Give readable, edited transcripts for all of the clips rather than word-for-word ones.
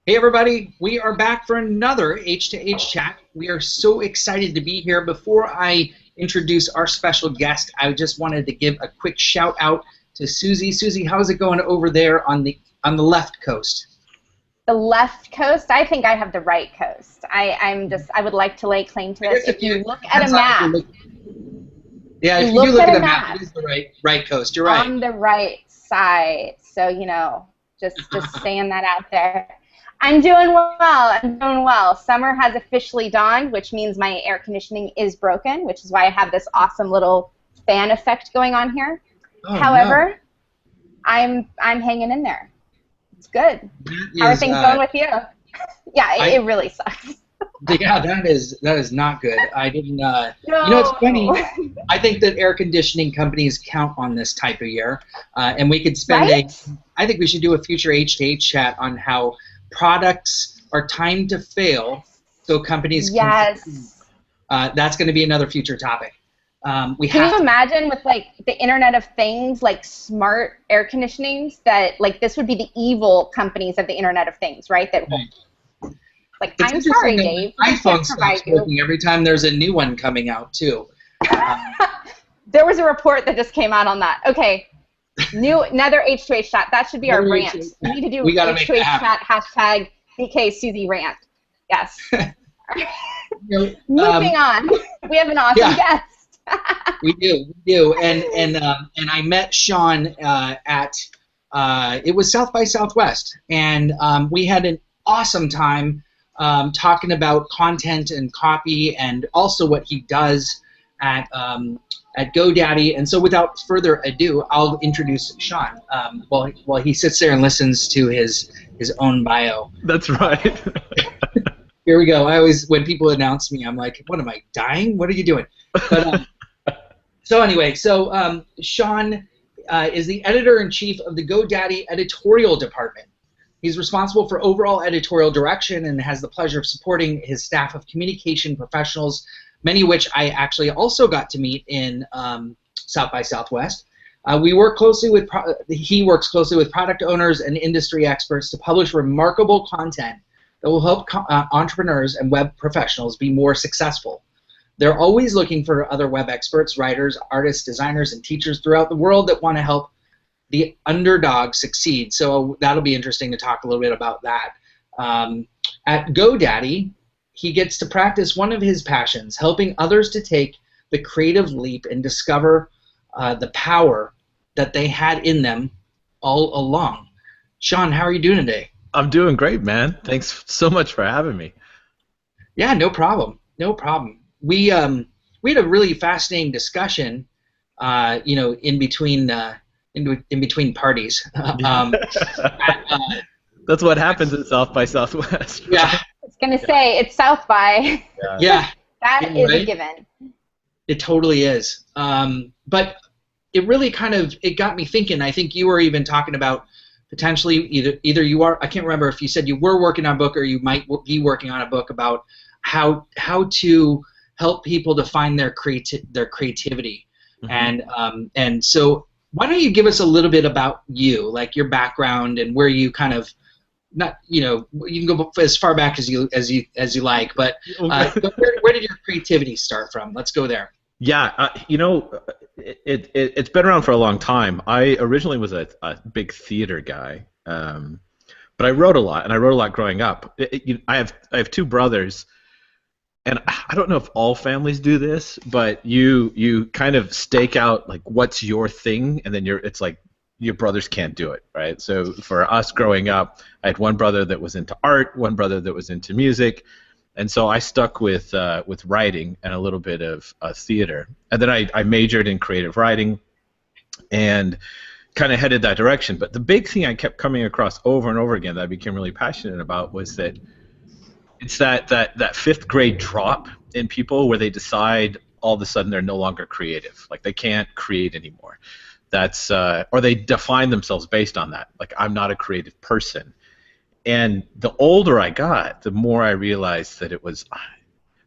Hey everybody, we are back for another H2H chat. We are so excited to be here. Before I introduce our special guest, I just wanted to give a quick shout out to Susie. Susie, how's it going over there on the left coast? The left coast? I think I have the right coast. I would like to lay claim to I it. guess If you look at a depends on if map, yeah, you if you do look look at at a a map, it map is the right coast. You're right. on the right side. So, just saying that out there. I'm doing well. I'm doing well. Summer has officially dawned, which means my air conditioning is broken, which is why I have this awesome little fan effect going on here. Oh, However, I'm hanging in there. It's good. no. How are things going with you? Yeah, it really sucks. Yeah, that is not good. I didn't. No. It's funny. I think that air conditioning companies count on this type of year, and we could spend Right? I think we should do a future H2H chat on how products are timed to fail, so companies can. Yes. That's going to be another future topic. We Can have you to. imagine with like the Internet of Things, like smart air conditionings, that like this would be the evil companies of the Internet of Things, right? That like, It's I'm interesting sorry, that Dave, my we can't iPhone provide stops you. working every time there's a new one coming out too. There was a report that just came out on that. Okay, another H2H chat. That should be our Another rant. H2H We need to do We got to make that H2H happen. chat hashtag BK Susie rant. Yes. You Moving on. We have an awesome yeah. guest. We do, and I met Shawn at it was South by Southwest, and we had an awesome time talking about content and copy, and also what he does at GoDaddy. And so, without further ado, I'll introduce Shawn while he sits there and listens to his own bio. That's right. Here we go. I always, when people announce me, I'm like, what am I, dying? What are you doing? But so anyway, Shawn is the editor-in-chief of the GoDaddy editorial department. He's responsible for overall editorial direction and has the pleasure of supporting his staff of communication professionals, many of which I actually also got to meet in South by Southwest. He works closely with product owners and industry experts to publish remarkable content that will help entrepreneurs and web professionals be more successful. They're always looking for other web experts, writers, artists, designers, and teachers throughout the world that want to help the underdog succeed. So that'll be interesting to talk a little bit about that. At GoDaddy, he gets to practice one of his passions, helping others to take the creative leap and discover the power that they had in them all along. Shawn, how are you doing today? I'm doing great, man. Thanks so much for having me. Yeah, no problem. No problem. We had a really fascinating discussion, in between parties. That's what happens at South by Southwest. Right? Yeah. I was going to say, it's South by. Yeah. That is right? a given. It totally is. But it really it got me thinking. I think you were even talking about potentially either you are, I can't remember if you said you were working on a book or you might be working on a book about how to help people to find their creativity. Mm-hmm. And so why don't you give us a little bit about you, like your background and where you you can go as far back as you like, but where did your creativity start from? Let's go there. Yeah, it's been around for a long time. I originally was a big theater guy, but I wrote a lot, and I wrote a lot growing up. I have two brothers, and I don't know if all families do this, but you kind of stake out like what's your thing, and then it's like your brothers can't do it, right? So for us growing up, I had one brother that was into art, one brother that was into music. And so I stuck with writing and a little bit of theater. And then I majored in creative writing and kind of headed that direction. But the big thing I kept coming across over and over again that I became really passionate about was that it's that fifth grade drop in people where they decide all of a sudden they're no longer creative. Like they can't create anymore. Or they define themselves based on that. Like I'm not a creative person. And the older I got, the more I realized that it's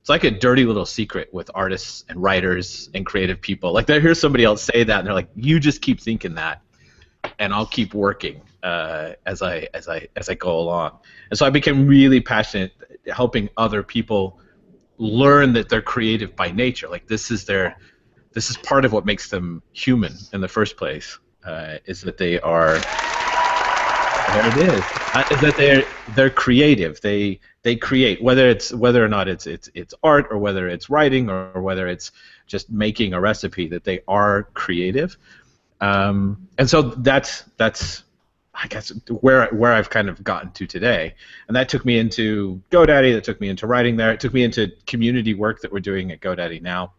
like a dirty little secret with artists and writers and creative people. Like I hear somebody else say that, and they're like, "You just keep thinking that, and I'll keep working." as I go along. And so I became really passionate helping other people learn that they're creative by nature. Like this is part of what makes them human in the first place. Is that they are there it is. Is that they're creative. They create, whether or not it's art, or whether it's writing, or whether it's just making a recipe, that they are creative. And so that's I guess where I've kind of gotten to today. And that took me into GoDaddy, that took me into writing there, it took me into community work that we're doing at GoDaddy now,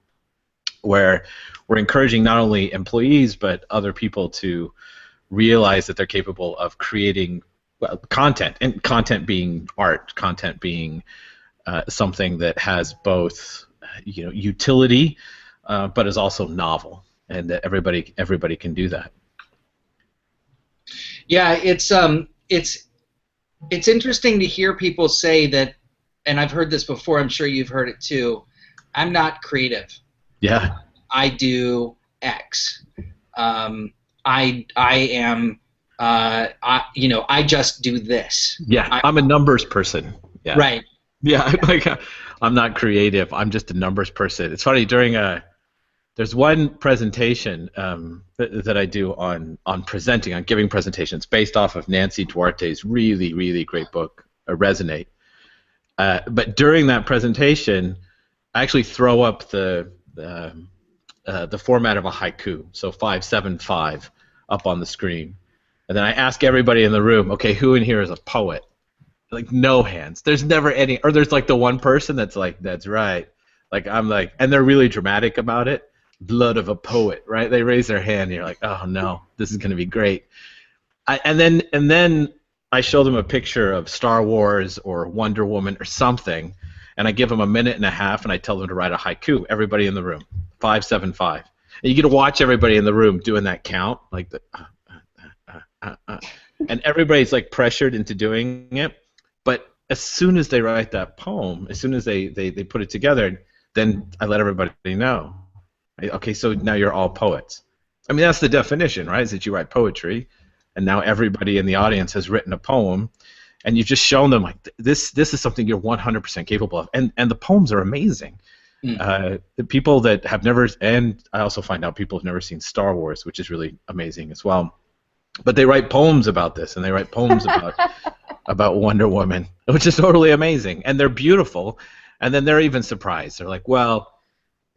where we're encouraging not only employees but other people to realize that they're capable of creating content, and content being art, content being something that has both utility but is also novel, and that everybody can do that. Yeah, it's interesting to hear people say that, and I've heard this before, I'm sure you've heard it too, I'm not creative. Yeah. I do X. I am, I just do this. Yeah, I'm a numbers person. Yeah. Right. Yeah, like I'm not creative. I'm just a numbers person. It's funny, there's one presentation that I do on presenting, on giving presentations, based off of Nancy Duarte's really, really great book, Resonate. But during that presentation, I actually throw up the format of a haiku, so 575 up on the screen, and then I ask everybody in the room, okay, who in here is a poet? Like, no hands. There's never any, or there's like the one person that's like, that's right. Like, I'm like, and they're really dramatic about it. Blood of a poet, right? They raise their hand, and you're like, oh no, this is going to be great. And then I show them a picture of Star Wars or Wonder Woman or something, and I give them a minute and a half, and I tell them to write a haiku. Everybody in the room, 575. And you get to watch everybody in the room doing that count, like the, and everybody's like pressured into doing it. But as soon as they write that poem, as soon as they put it together, then I let everybody know. Okay, so now you're all poets. I mean, that's the definition, right? Is that you write poetry, and now everybody in the audience has written a poem, and you've just shown them like this is something you're 100% capable of, and the poems are amazing. The people that have never, and I also find out people have never seen Star Wars, which is really amazing as well. But they write poems about this, and they write poems about Wonder Woman, which is totally amazing, and they're beautiful. And then they're even surprised. They're like, well,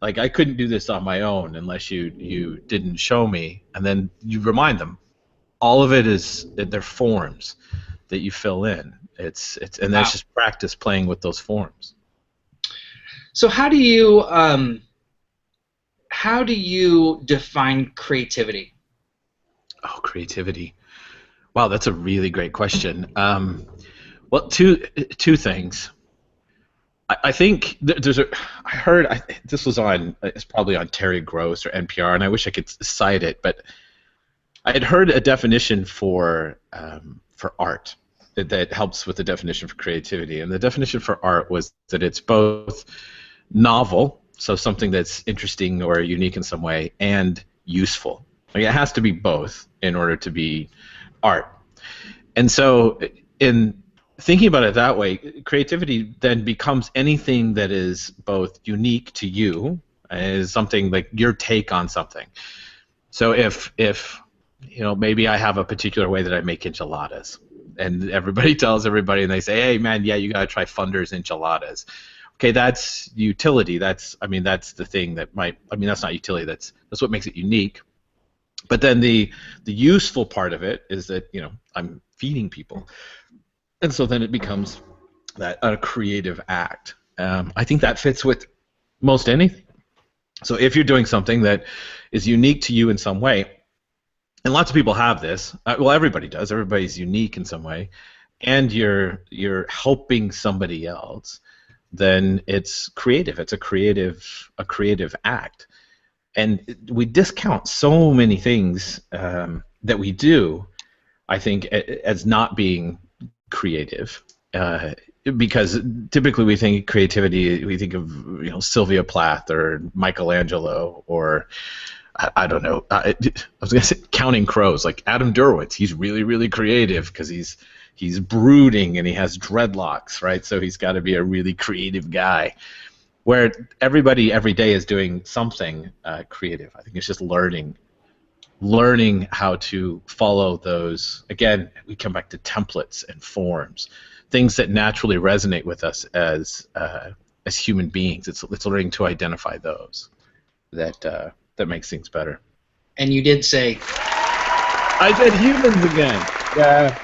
like, I couldn't do this on my own unless you didn't show me. And then you remind them, all of it is, they're forms that you fill in. It's and that's just practice playing with those forms. So how do you define creativity? Oh, creativity. Wow, that's a really great question. Well, two things. I think there's I heard this was on, it's probably on Terry Gross or NPR, and I wish I could cite it, but I had heard a definition for art that helps with the definition for creativity, and the definition for art was that it's both novel, so something that's interesting or unique in some way, and useful. Like, it has to be both in order to be art. And so in thinking about it that way, creativity then becomes anything that is both unique to you, is something like your take on something. So if maybe I have a particular way that I make enchiladas, and everybody tells everybody, and they say, hey man, yeah, you gotta try Pfunder's enchiladas. Okay, that's utility. That's the thing that that's not utility. That's what makes it unique. But then the useful part of it is that I'm feeding people. And so then it becomes a creative act. I think that fits with most anything. So if you're doing something that is unique to you in some way, and lots of people have this, well, everybody does. Everybody's unique in some way, and you're helping somebody else, then it's creative. It's a creative act. And we discount so many things that we do, I think, as not being creative, because typically we think creativity, we think of Sylvia Plath or Michelangelo or I don't know. I was gonna say Counting Crows, like Adam Derwitz. He's really, really creative because he's brooding and he has dreadlocks, right? So he's got to be a really creative guy. Where everybody every day is doing something creative. I think it's just learning how to follow those. Again, we come back to templates and forms, things that naturally resonate with us as human beings. It's learning to identify those that makes things better. And you did say, I said humans again. Yeah.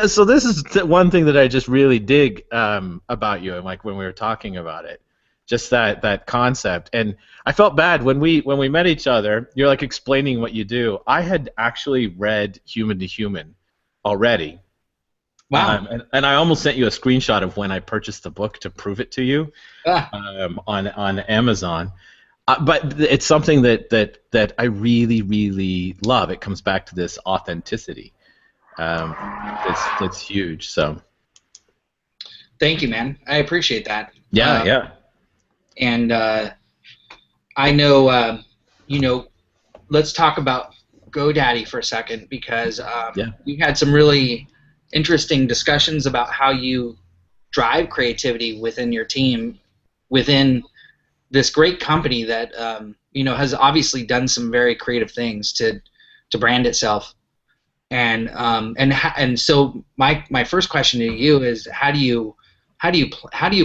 So this is one thing that I just really dig about you, and like when we were talking about it, just that concept. And I felt bad when we met each other. You're like explaining what you do. I had actually read Human to Human already. wow. And I almost sent you a screenshot of when I purchased the book to prove it to you on Amazon. But it's something that I really, really love. It comes back to this authenticity. It's huge. So. Thank you, man. I appreciate that. Yeah. And I know, let's talk about GoDaddy for a second, because we had some really interesting discussions about how you drive creativity within your team, within this great company that has obviously done some very creative things to brand itself. And so my first question to you is, how do you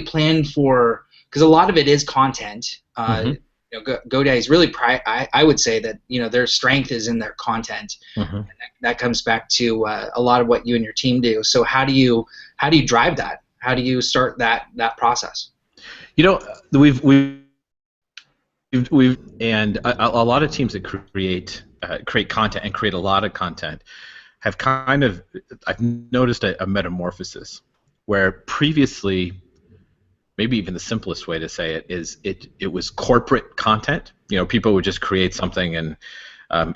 plan for, because a lot of it is content. GoDaddy is really I would say that their strength is in their content. And that comes back to a lot of what you and your team do. So how do you drive that? How do you start that process? We've and a lot of teams that create content and create a lot of content have I've noticed a metamorphosis where previously, maybe even the simplest way to say it is it was corporate content. People would just create something and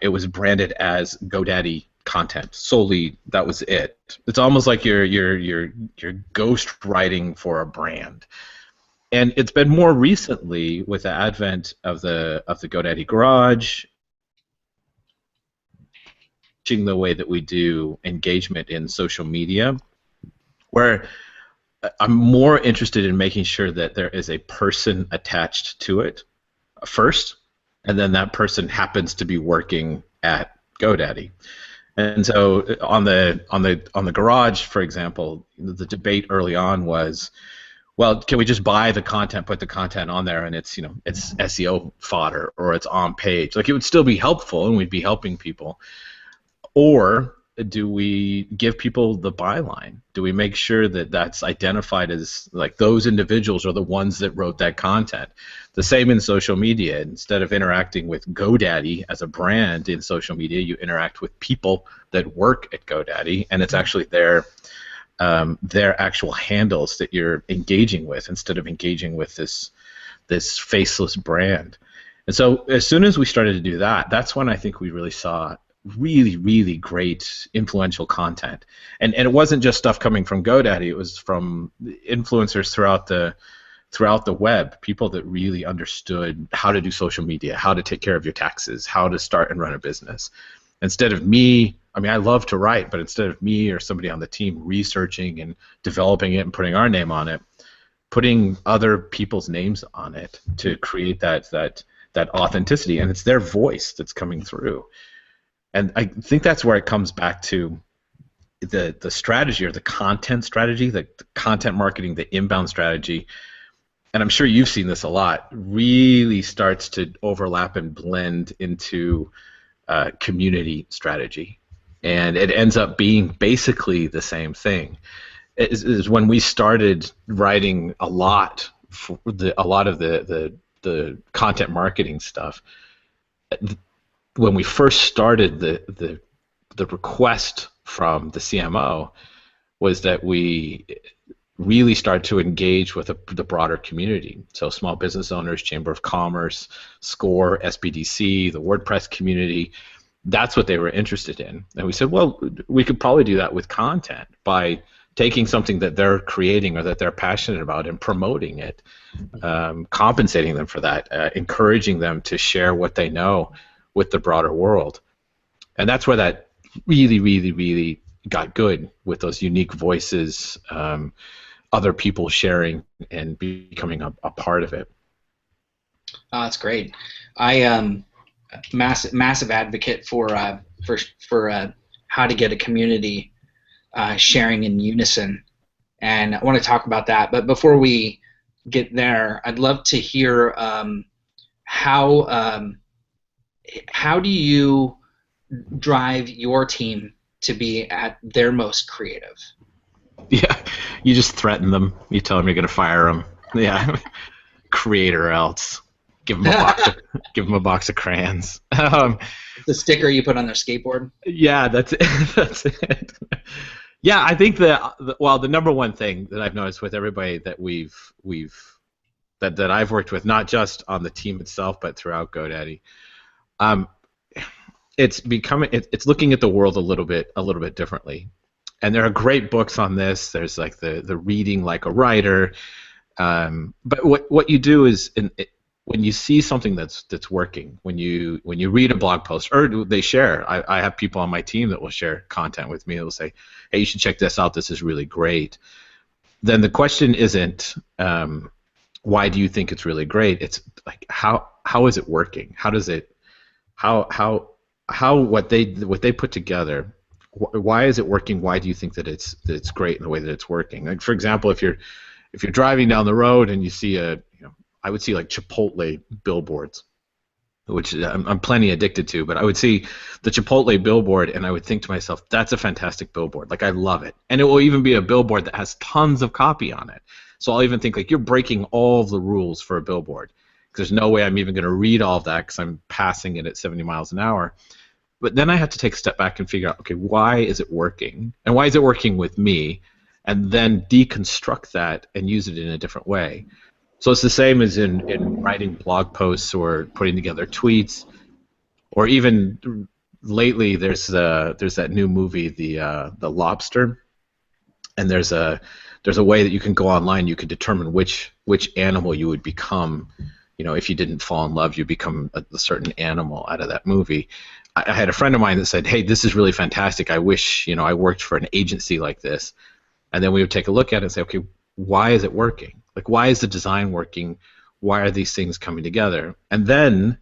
it was branded as GoDaddy content solely. That was it. It's almost like you're ghost writing for a brand. And it's been more recently with the advent of the GoDaddy Garage, changing the way that we do engagement in social media, where I'm more interested in making sure that there is a person attached to it first, and then that person happens to be working at GoDaddy. And so on the Garage, for example, the debate early on was, well, can we just buy the content, put the content on there, and it's SEO fodder, or it's on page? Like, it would still be helpful, and we'd be helping people. Or do we give people the byline? Do we make sure that that's identified as, like, those individuals are the ones that wrote that content? The same in social media. Instead of interacting with GoDaddy as a brand in social media, you interact with people that work at GoDaddy, and it's actually their actual handles that you're engaging with, instead of engaging with this faceless brand. And so as soon as we started to do that, that's when I think we really saw really, really great influential content. And it wasn't just stuff coming from GoDaddy, it was from influencers throughout the web, people that really understood how to do social media, how to take care of your taxes, how to start and run a business. Instead of me, I love to write, but instead of me or somebody on the team researching and developing it and putting our name on it, putting other people's names on it to create that authenticity, and it's their voice that's coming through. And I think that's where it comes back to the strategy, or the content strategy, the content marketing, the inbound strategy. And I'm sure you've seen this a lot, really starts to overlap and blend into community strategy. And it ends up being basically the same thing. Is when we started writing a lot of the content marketing stuff. When we first started, the request from the CMO was that we really start to engage with the broader community. So small business owners, Chamber of Commerce, SCORE, SBDC, the WordPress community. That's what they were interested in. And we said, well, we could probably do that with content by taking something that they're creating or that they're passionate about and promoting it, compensating them for that, encouraging them to share what they know with the broader world. And that's where that really got good, with those unique voices, other people sharing and becoming a part of it. Oh, that's great. I am massive advocate for how to get a community sharing in unison, and I want to talk about that. But before we get there, I'd love to hear how do you drive your team to be at their most creative? Yeah, you just threaten them. You tell them you're going to fire them. Yeah, create or else. Give them a box of crayons. The sticker you put on their skateboard. Yeah, that's it. That's it. Yeah, I think the number one thing that I've noticed with everybody that that I've worked with, not just on the team itself, but throughout GoDaddy, it's looking at the world a little bit differently. And there are great books on this. There's like the reading like a writer. But what you do is, when you see something that's working, when you read a blog post, or they share, I have people on my team that will share content with me. They'll say, hey, you should check this out. This is really great. Then the question isn't, why do you think it's really great? It's like, how is it working? How does it, how what they put together, why is it working? Why do you think that it's great in the way that it's working? Like, for example, if you're driving down the road and you see I would see like Chipotle billboards, which I'm plenty addicted to, but I would see the Chipotle billboard and I would think to myself, that's a fantastic billboard. Like, I love it. And it will even be a billboard that has tons of copy on it. So I'll even think, like, you're breaking all of the rules for a billboard, because there's no way I'm even going to read all of that because I'm passing it at 70 miles an hour. But then I have to take a step back and figure out, okay, why is it working? And why is it working with me? And then deconstruct that and use it in a different way. So it's the same as in writing blog posts or putting together tweets, or even lately there's that new movie, the Lobster, and there's a way that you can go online. You can determine which animal you would become. If you didn't fall in love, you become a certain animal out of that movie. I had a friend of mine that said, hey, this is really fantastic. I wish I worked for an agency like this. And then we would take a look at it and say, okay, why is it working? Like, why is the design working? Why are these things coming together? And then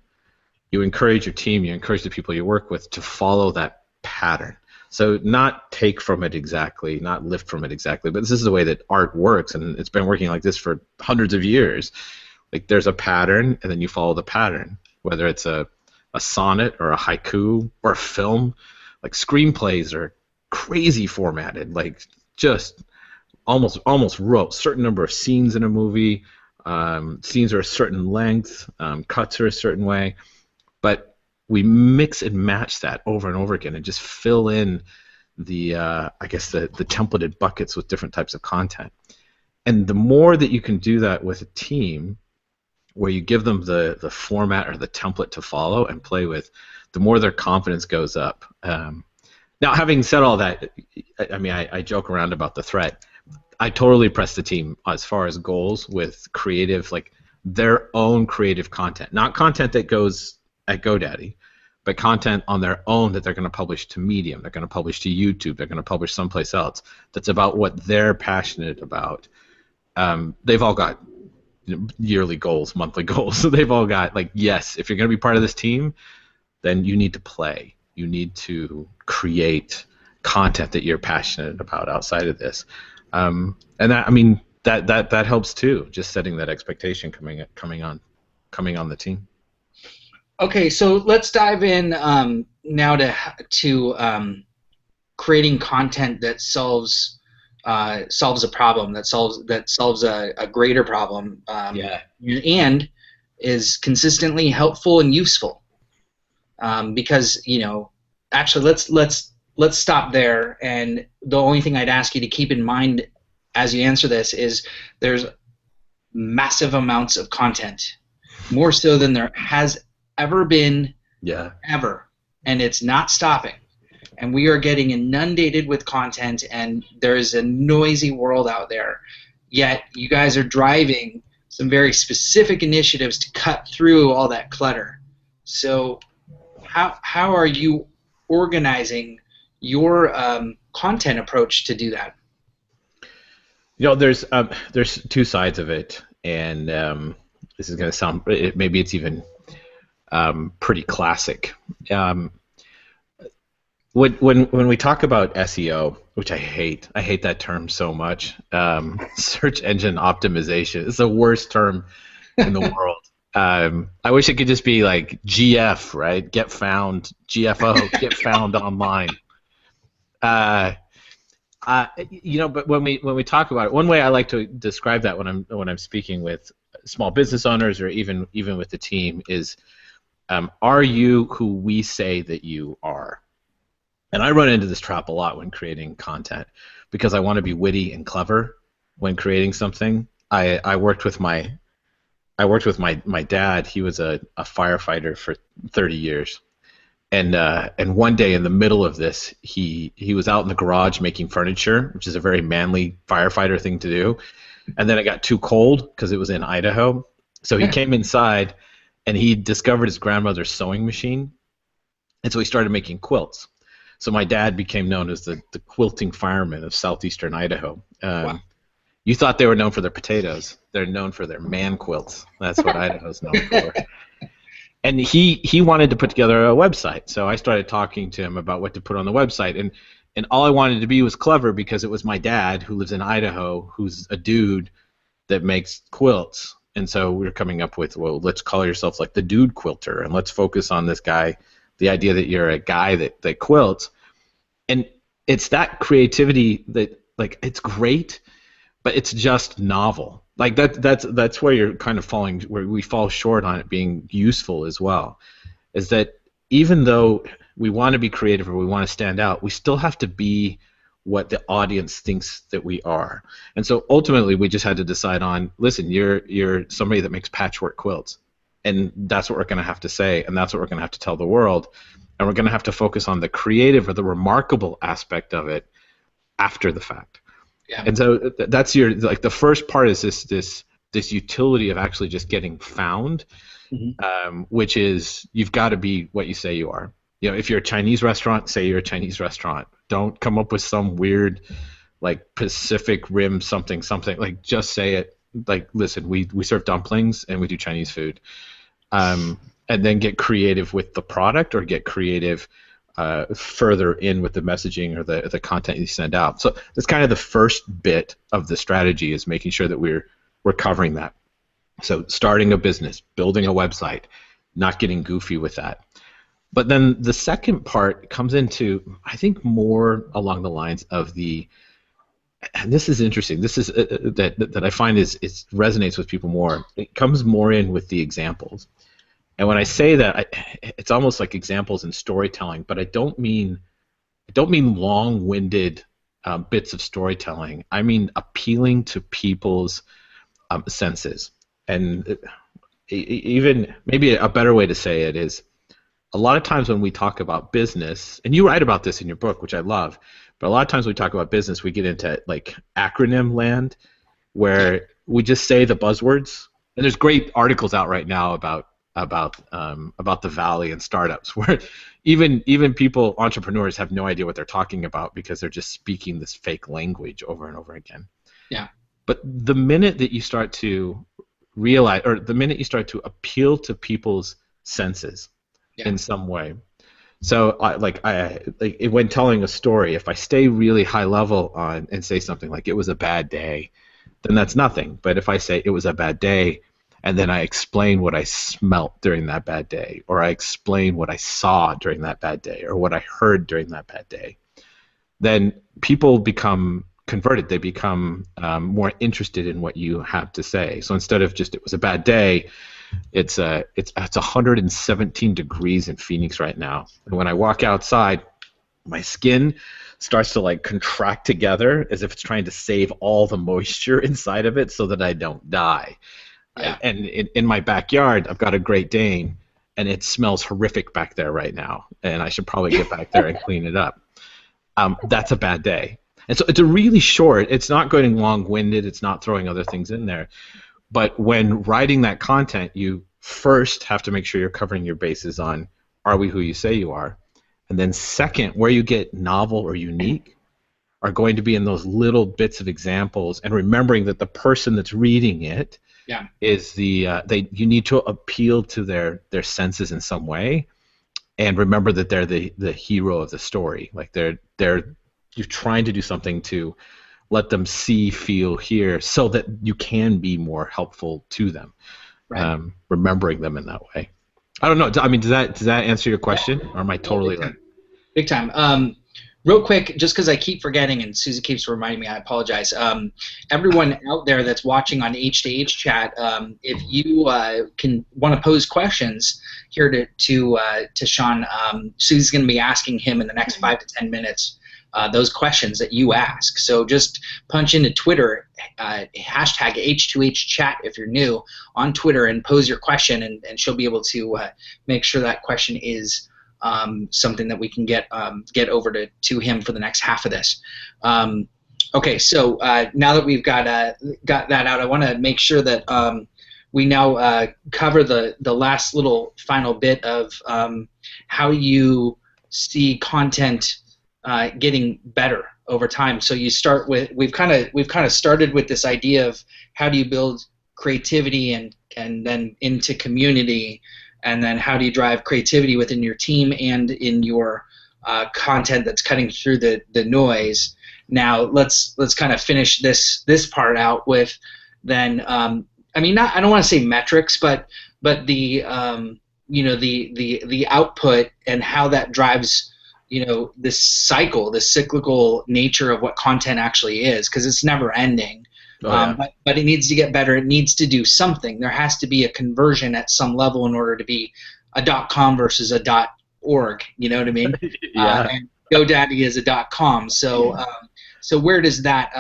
you encourage your team, you encourage the people you work with to follow that pattern. So not take from it exactly, not lift from it exactly, but this is the way that art works, and it's been working like this for hundreds of years. Like, there's a pattern, and then you follow the pattern, whether it's a sonnet or a haiku or a film. Like, screenplays are crazy formatted, like just almost wrote certain number of scenes in a movie. Scenes are a certain length, cuts are a certain way, but we mix and match that over and over again and just fill in the templated buckets with different types of content. And the more that you can do that with a team, where you give them the format or the template to follow and play with, the more their confidence goes up. Now, having said all that, I joke around about the threat. I totally press the team as far as goals with creative, like their own creative content. Not content that goes at GoDaddy, but content on their own that they're going to publish to Medium, they're going to publish to YouTube, they're going to publish someplace else that's about what they're passionate about. They've all got yearly goals, monthly goals. So they've all got, like, yes, if you're going to be part of this team, then you need to play. You need to create content that you're passionate about outside of this. And that helps too, just setting that expectation coming on the team. Okay, so let's dive in now to creating content that solves a problem, that solves a greater problem, and is consistently helpful and useful. Because actually, let's stop there. And the only thing I'd ask you to keep in mind as you answer this is there's massive amounts of content, more so than there has ever been, ever, and it's not stopping. And we are getting inundated with content, and there is a noisy world out there. Yet you guys are driving some very specific initiatives to cut through all that clutter. So how are you organizing your content approach to do that? There's two sides of it, and this is going to sound, maybe it's even pretty classic. When we talk about SEO, which I hate that term so much. Search engine optimization is the worst term in the world. I wish it could just be like GF, right? Get found, GFO, get found online. But when we talk about it, one way I like to describe that when I'm speaking with small business owners or even with the team is, are you who we say that you are? And I run into this trap a lot when creating content because I want to be witty and clever when creating something. I worked with my dad. He was a firefighter for 30 years. And one day in the middle of this, he was out in the garage making furniture, which is a very manly firefighter thing to do. And then it got too cold because it was in Idaho. So he came inside and he discovered his grandmother's sewing machine. And so he started making quilts. So my dad became known as the quilting fireman of southeastern Idaho. Wow. You thought they were known for their potatoes. They're known for their man quilts. That's what Idaho's known for. And he wanted to put together a website. So I started talking to him about what to put on the website. And all I wanted to be was clever because it was my dad who lives in Idaho, who's a dude that makes quilts. And so we were coming up with, well, let's call yourself like the dude quilter, and let's focus on this guy, the idea that you're a guy that quilts. And it's that creativity that, like, it's great, but it's just novel. Like that's where you're kind of falling, where we fall short on it being useful as well, is that even though we want to be creative or we want to stand out, we still have to be what the audience thinks that we are. And so ultimately we just had to decide on, listen, you're somebody that makes patchwork quilts, and that's what we're going to have to say, and that's what we're going to have to tell the world, and we're going to have to focus on the creative or the remarkable aspect of it after the fact. Yeah. And so that's the first part is this utility of actually just getting found, which is you've got to be what you say you are. If you're a Chinese restaurant, say you're a Chinese restaurant. Don't come up with some weird, like, Pacific Rim something. Like, just say it. Like, listen, we serve dumplings and we do Chinese food. And then get creative with the product, or get creative further in with the messaging or the content you send out. So that's kind of the first bit of the strategy, is making sure that we're covering that. So starting a business, building a website, not getting goofy with that. But then the second part comes into, I think, more along the lines of and this is interesting. This is that I find it resonates with people more. It comes more in with the examples. And when I say that, it's almost like examples in storytelling, but I don't mean long-winded bits of storytelling. I mean appealing to people's senses. And even maybe a better way to say it is, a lot of times when we talk about business, and you write about this in your book, which I love, but a lot of times when we talk about business, we get into like acronym land, where we just say the buzzwords. And there's great articles out right now about the Valley and startups, where even people, entrepreneurs, have no idea what they're talking about because they're just speaking this fake language over and over again. Yeah. But the minute that you start to realize, or the minute you start to appeal to people's senses in some way. So when telling a story, if I stay really high level on and say something like it was a bad day, then that's nothing. But if I say it was a bad day, and then I explain what I smelt during that bad day, or I explain what I saw during that bad day, or what I heard during that bad day, then people become converted. They become more interested in what you have to say. So instead of just it was a bad day, it's 117 degrees in Phoenix right now. And when I walk outside, my skin starts to like contract together as if it's trying to save all the moisture inside of it so that I don't die. Yeah. And in my backyard, I've got a Great Dane, and it smells horrific back there right now, and I should probably get back there and clean it up. That's a bad day. And so it's a really short, it's not going long-winded, it's not throwing other things in there. But when writing that content, you first have to make sure you're covering your bases on, are we who you say you are? And then second, where you get novel or unique are going to be in those little bits of examples, and remembering that the person that's reading it is you need to appeal to their senses in some way, and remember that they're the hero of the story. Like you're trying to do something to let them see, feel, hear, so that you can be more helpful to them. Right. Remembering them in that way. I don't know. I mean, does that answer your question, or am I totally like? Big time. Real quick, just because I keep forgetting, and Susie keeps reminding me, I apologize. Everyone out there that's watching on H2H chat, if you want to pose questions here to Shawn, Susie's going to be asking him in the next 5 to 10 minutes those questions that you ask. So just punch into Twitter, hashtag H2H chat if you're new on Twitter, and pose your question, and she'll be able to make sure that question is something that we can get over to him for the next half of this. Okay, so now that we've got that out, I want to make sure that we now cover the last little final bit of how you see content getting better over time. So you start with we've kind of started with this idea of how do you build creativity and then into community. And then how do you drive creativity within your team and in your content that's cutting through the noise? Now let's kind of finish this part out with then I don't want to say metrics, but the the output and how that drives this cycle, the cyclical nature of what content actually is, because it's never ending. But it needs to get better. It needs to do something. There has to be a conversion at some level in order to be a .com versus a .org. You know what I mean? And GoDaddy is a .com. So so where does that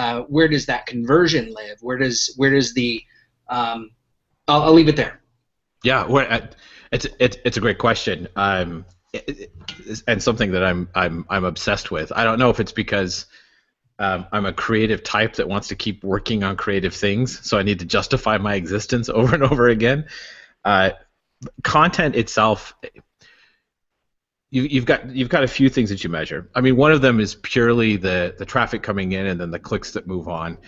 conversion live? Where does the I'll leave it there. Yeah, it's a great question. And something that I'm obsessed with. I don't know if it's because I'm a creative type that wants to keep working on creative things, so I need to justify my existence over and over again. Content itself, you've got a few things that you measure. I mean, one of them is purely the traffic coming in and then the clicks that move on,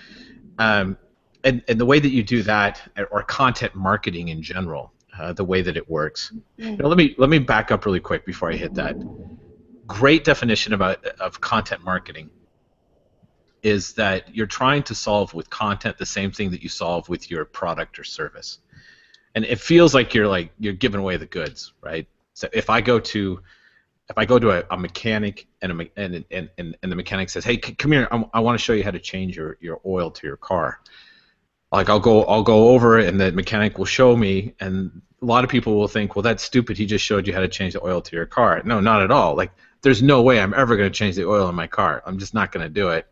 and the way that you do that, or content marketing in general, the way that it works. Let me back up really quick before I hit that. Great definition of content marketing is that you're trying to solve with content the same thing that you solve with your product or service. And it feels like you're giving away the goods, right? So if I go to a mechanic and the mechanic says, "Hey, come here, I want to show you how to change your oil to your car." Like I'll go over and the mechanic will show me, and a lot of people will think, "Well, that's stupid. He just showed you how to change the oil to your car." No, not at all. Like there's no way I'm ever going to change the oil in my car. I'm just not going to do it.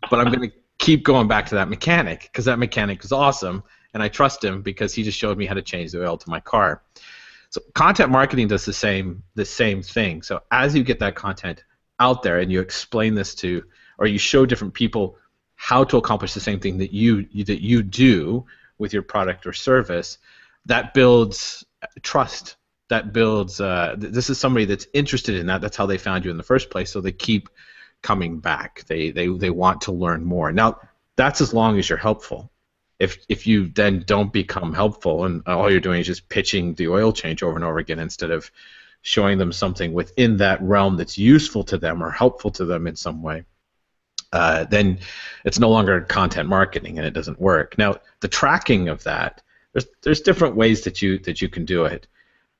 But I'm going to keep going back to that mechanic because that mechanic is awesome, and I trust him because he just showed me how to change the oil to my car. So content marketing does the same thing. So as you get that content out there and you explain this to, or you show different people how to accomplish the same thing that you do with your product or service, that builds trust. That builds. This is somebody that's interested in that. That's how they found you in the first place. So they keep coming back. They want to learn more. Now that's as long as you're helpful. If you then don't become helpful and all you're doing is just pitching the oil change over and over again instead of showing them something within that realm that's useful to them or helpful to them in some way, then it's no longer content marketing and it doesn't work. Now the tracking of that, there's different ways that you can do it.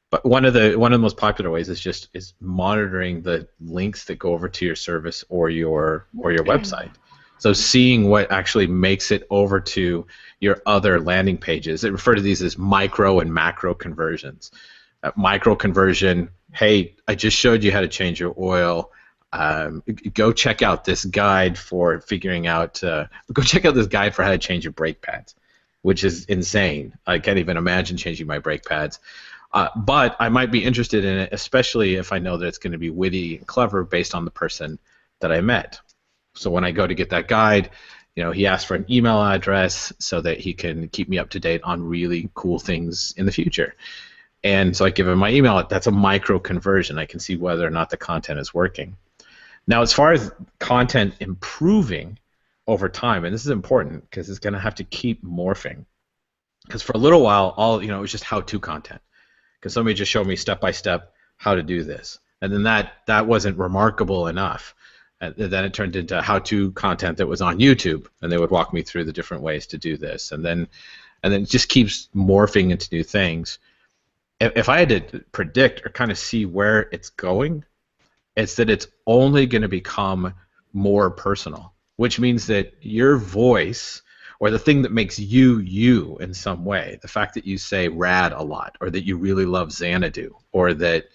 But one of the most popular ways is monitoring the links that go over to your service or your website. So seeing what actually makes it over to your other landing pages. They refer to these as micro and macro conversions. Micro conversion, hey, I just showed you how to change your oil. Go check out this guide for figuring out. Go check out this guide for how to change your brake pads, which is insane. I can't even imagine changing my brake pads. But I might be interested in it, especially if I know that it's going to be witty and clever based on the person that I met. So when I go to get that guide, he asks for an email address so that he can keep me up to date on really cool things in the future. And so I give them my email. That's a micro conversion. I can see whether or not the content is working. Now, as far as content improving over time, and this is important because it's going to have to keep morphing. Because for a little while, it was just how-to content. Because somebody just showed me step by step how to do this, and then that wasn't remarkable enough. And then it turned into how-to content that was on YouTube, and they would walk me through the different ways to do this, and then it just keeps morphing into new things. If I had to predict or kind of see where it's going, it's that it's only going to become more personal, which means that your voice, or the thing that makes you you in some way, the fact that you say rad a lot, or that you really love Xanadu, or that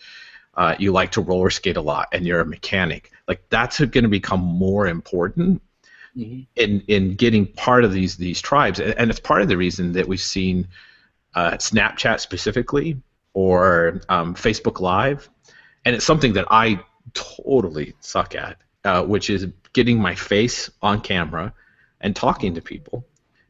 you like to roller skate a lot and you're a mechanic, like that's going to become more important in getting part of these tribes. And it's part of the reason that we've seen Snapchat specifically, or Facebook Live, and it's something that I totally suck at, which is getting my face on camera and talking to people.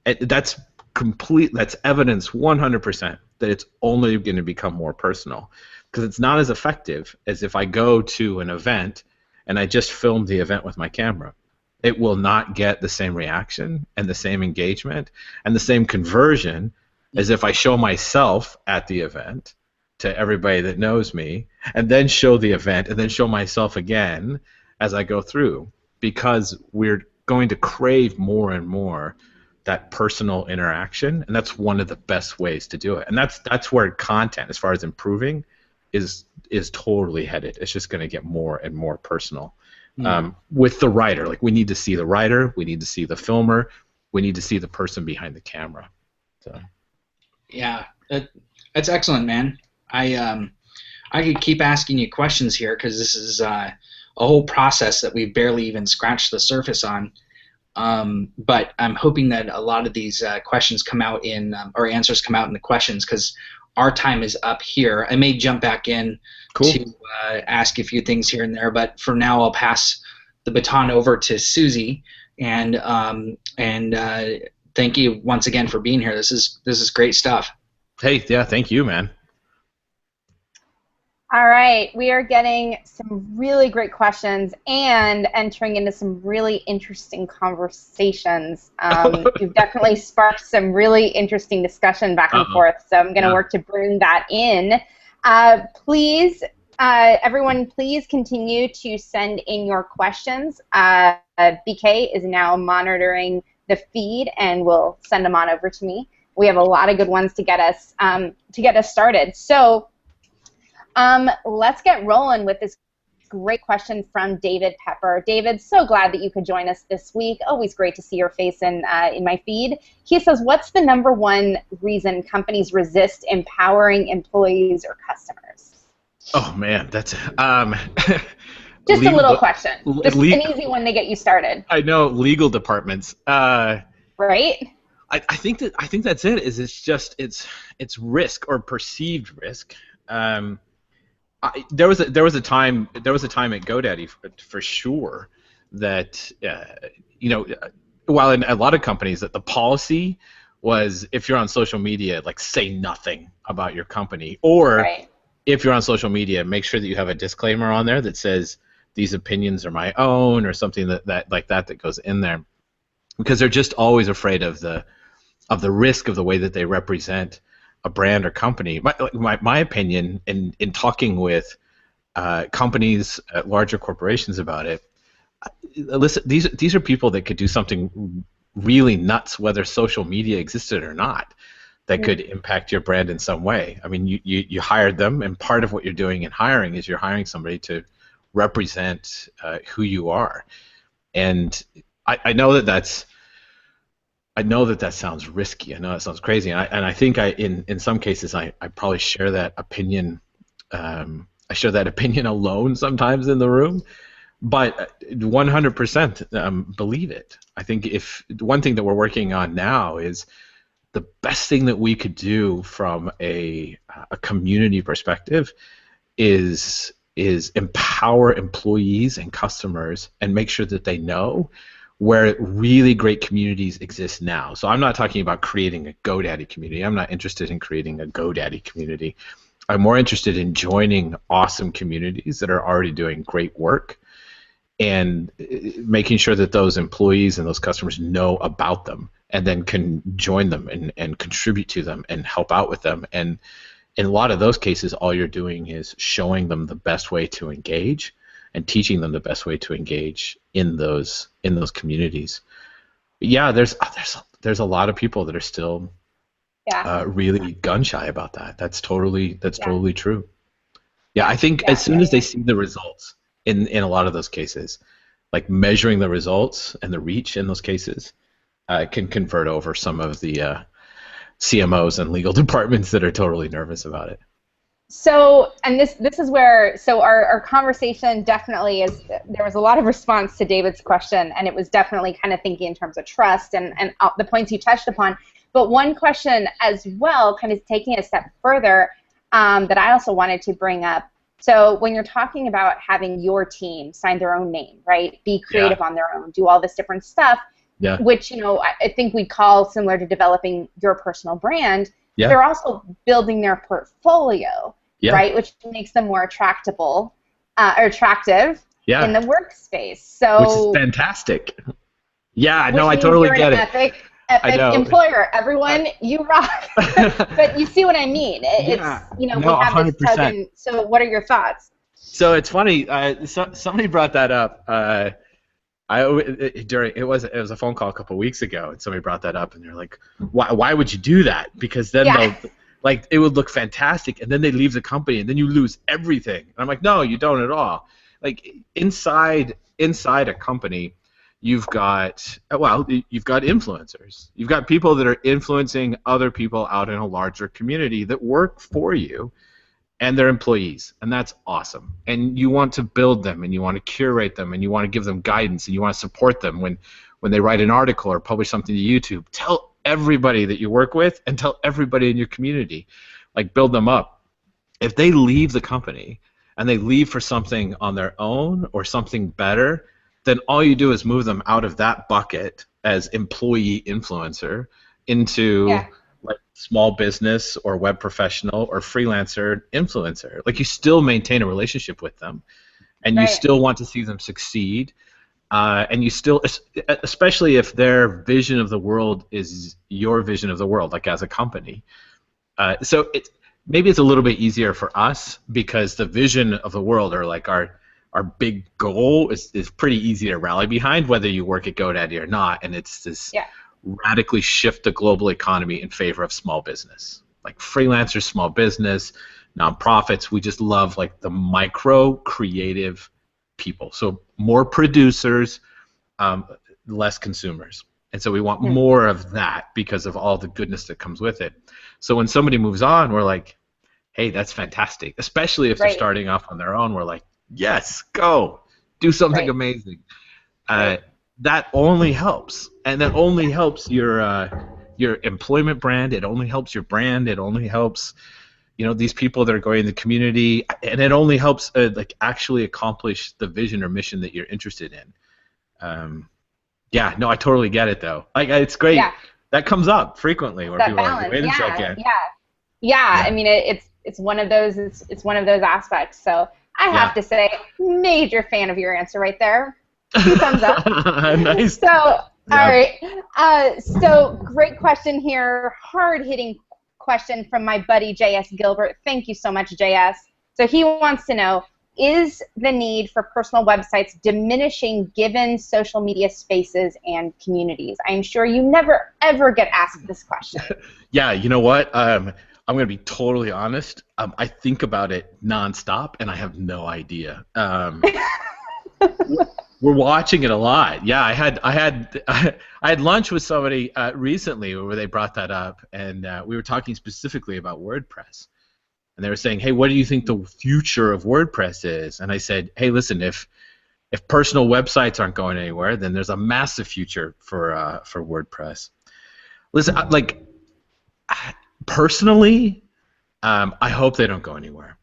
And that's evidence 100% that it's only going to become more personal, because it's not as effective as if I go to an event and I just film the event with my camera. It will not get the same reaction and the same engagement and the same conversion as if I show myself at the event to everybody that knows me, and then show the event, and then show myself again as I go through, because we're going to crave more and more that personal interaction, and that's one of the best ways to do it. And that's where content, as far as improving, is totally headed. It's just going to get more and more personal. With the writer, like, we need to see the writer, we need to see the filmer, we need to see the person behind the camera. So. Yeah, that's excellent, man. I could keep asking you questions here, because this is a whole process that we've barely even scratched the surface on. But I'm hoping that a lot of these questions come out in, or answers come out in the questions, because our time is up here. I may jump back in to ask a few things here and there, but for now I'll pass the baton over to Susie. And thank you once again for being here. This is great stuff. Hey, yeah, thank you, man. All right, we are getting some really great questions and entering into some really interesting conversations. You've definitely sparked some really interesting discussion back and forth, so I'm going to work to bring that in. Please, everyone, please continue to send in your questions. BK is now monitoring the feed and will send them on over to me. We have a lot of good ones to get us started. So. Let's get rolling with this great question from David Pepper. David, so glad that you could join us this week. Always great to see your face in my feed. He says, what's the #1 reason companies resist empowering employees or customers? Oh, man, that's just a little question. Just an easy one to get you started. I know, legal departments. Right? I think that's it. It's risk, or perceived risk. There was a time at GoDaddy for sure that while in a lot of companies that the policy was, if you're on social media, like, say nothing about your company, or if you're on social media, make sure that you have a disclaimer on there that says these opinions are my own, or something that goes in there, because they're just always afraid of the risk of the way that they represent a brand or company. My opinion, in talking with companies, larger corporations about it, listen, these are people that could do something really nuts, whether social media existed or not, that could impact your brand in some way. I mean, you hired them, and part of what you're doing in hiring is you're hiring somebody to represent who you are. And I know that sounds risky. I know that sounds crazy, and I think in some cases I probably share that opinion. I share that opinion alone sometimes in the room, but 100% believe it. I think if one thing that we're working on now is the best thing that we could do from a community perspective is empower employees and customers and make sure that they know where really great communities exist now. So I'm not talking about creating a GoDaddy community. I'm not interested in creating a GoDaddy community. I'm more interested in joining awesome communities that are already doing great work and making sure that those employees and those customers know about them and then can join them and contribute to them and help out with them. And in a lot of those cases, all you're doing is showing them the best way to engage and teaching them the best way to engage in those communities. Yeah, there's a lot of people that are still really gun shy about that. That's totally true. Yeah, I think as soon as they see the results in a lot of those cases, like measuring the results and the reach in those cases, can convert over some of the CMOs and legal departments that are totally nervous about it. So, and this is where, so our conversation definitely is, there was a lot of response to David's question, and it was definitely kind of thinking in terms of trust and the points you touched upon. But one question as well, kind of taking it a step further, that I also wanted to bring up. So when you're talking about having your team sign their own name, right, be creative on their own, do all this different stuff, which, you know, I think we call similar to developing your personal brand, they're also building their portfolio, right, which makes them more attractive in the workspace. So, which is fantastic. Yeah, no, I totally get it. Epic employer, everyone, you rock. But you see what I mean? It's, you know, we have 100%. This token. So what are your thoughts? So it's funny. Somebody brought that up. It was a phone call a couple of weeks ago, and somebody brought that up, and they're like, "Why would you do that? Because then they'll, like, it would look fantastic, and then they leave the company, and then you lose everything." And I'm like, "No, you don't at all. Like inside a company, you've got influencers. You've got people that are influencing other people out in a larger community that work for you, and they're employees, and that's awesome. And you want to build them, and you want to curate them, and you want to give them guidance, and you want to support them when they write an article or publish something to YouTube. Tell everybody that you work with, and tell everybody in your community, like, build them up. If they leave the company and they leave for something on their own or something better, then all you do is move them out of that bucket as employee influencer into like small business or web professional or freelancer influencer. Like, you still maintain a relationship with them, and you still want to see them succeed, and you still, especially if their vision of the world is your vision of the world, like as a company. So maybe it's a little bit easier for us because the vision of the world, or like our big goal, is pretty easy to rally behind, whether you work at GoDaddy or not, and it's this radically shift the global economy in favor of small business, like freelancers, small business, nonprofits. We just love like the micro creative people. So more producers, less consumers, and so we want more of that because of all the goodness that comes with it. So when somebody moves on, we're like, hey, that's fantastic, especially if they're starting off on their own. We're like, yes, go do something amazing. That only helps, and that only helps your employment brand. It only helps your brand. It only helps, you know, these people that are going in the community, and it only helps like actually accomplish the vision or mission that you're interested in. Yeah, no, I totally get it though. Like, it's great. That comes up frequently where people are like, wait a second. I mean, it's one of those. It's one of those aspects. So I have to say, major fan of your answer right there. 2 thumbs up. Nice. So, all right. So, great question here. Hard-hitting question from my buddy J.S. Gilbert. Thank you so much, J.S. So he wants to know, is the need for personal websites diminishing given social media spaces and communities? I'm sure you never, ever get asked this question. Yeah, you know what? I'm going to be totally honest. I think about it nonstop, and I have no idea. We're watching it a lot. Yeah, I had lunch with somebody recently where they brought that up, and we were talking specifically about WordPress. And they were saying, hey, what do you think the future of WordPress is? And I said, hey, listen, if personal websites aren't going anywhere, then there's a massive future for WordPress. Listen, like, personally, I hope they don't go anywhere.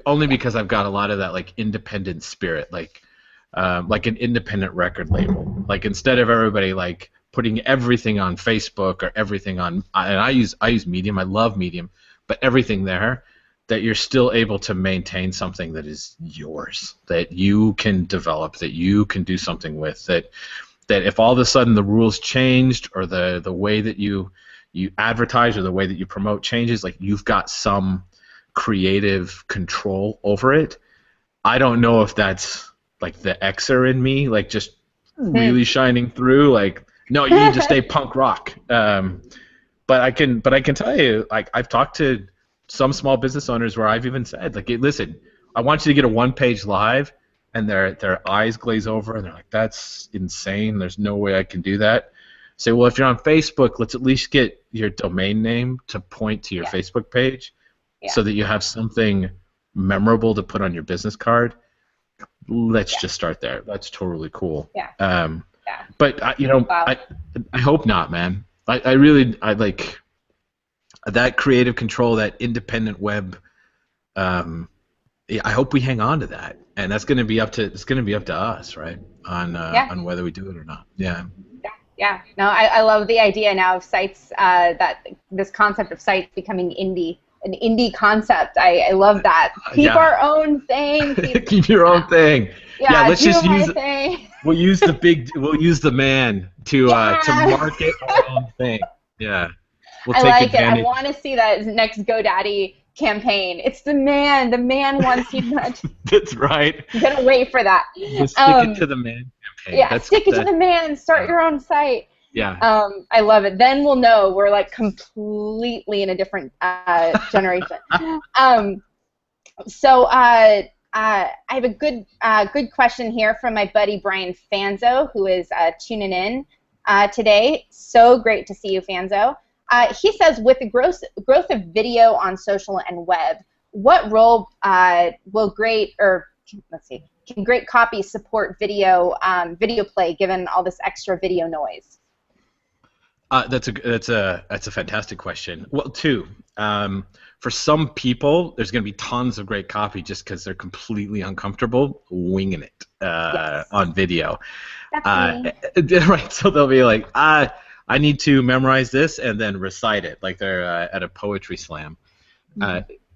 Only because I've got a lot of that like independent spirit, like an independent record label. Like, instead of everybody like putting everything on Facebook or everything on, and I use Medium. I love Medium, but everything there, that you're still able to maintain something that is yours, that you can develop, that you can do something with, that if all of a sudden the rules changed or the way that you advertise or the way that you promote changes, like you've got some creative control over it. I don't know if that's like the Xer in me, like just really shining through, like, no, you need to stay punk rock. But I can tell you, like, I've talked to some small business owners where I've even said, like, hey, listen, I want you to get a one-page live, and their eyes glaze over, and they're like, that's insane. There's no way I can do that. Say, well, if you're on Facebook, let's at least get your domain name to point to your Facebook page, so that you have something memorable to put on your business card. Let's just start there. That's totally cool. But you know, Wow. I hope not, man. I really like that creative control, that independent web. I hope we hang on to that, and that's going to be up to us, right? On whether we do it or not. Yeah. Yeah. No, I love the idea now of sites, that this concept of sites becoming an indie concept. I love that. Keep our own thing. Keep your own thing. Yeah, let's just use thing. We'll use the man to market our own thing. Yeah. We'll take like advantage. it. I want to see that next GoDaddy campaign. It's the man. The man wants you to. That's right. I'm gonna wait for that. Just stick it to the man campaign. Yeah, stick it to the man. Start your own site. Yeah. I love it. Then we'll know we're like completely in a different generation. So I have a good question here from my buddy Bryan Fanzo, who is tuning in today. So great to see you, Fanzo. He says, with the growth of video on social and web, what role can great copy support video play given all this extra video noise? That's a fantastic question. Well, two. For some people, there's going to be tons of great copy just because they're completely uncomfortable winging it on video. Right. So they'll be like, I need to memorize this and then recite it like they're at a poetry slam.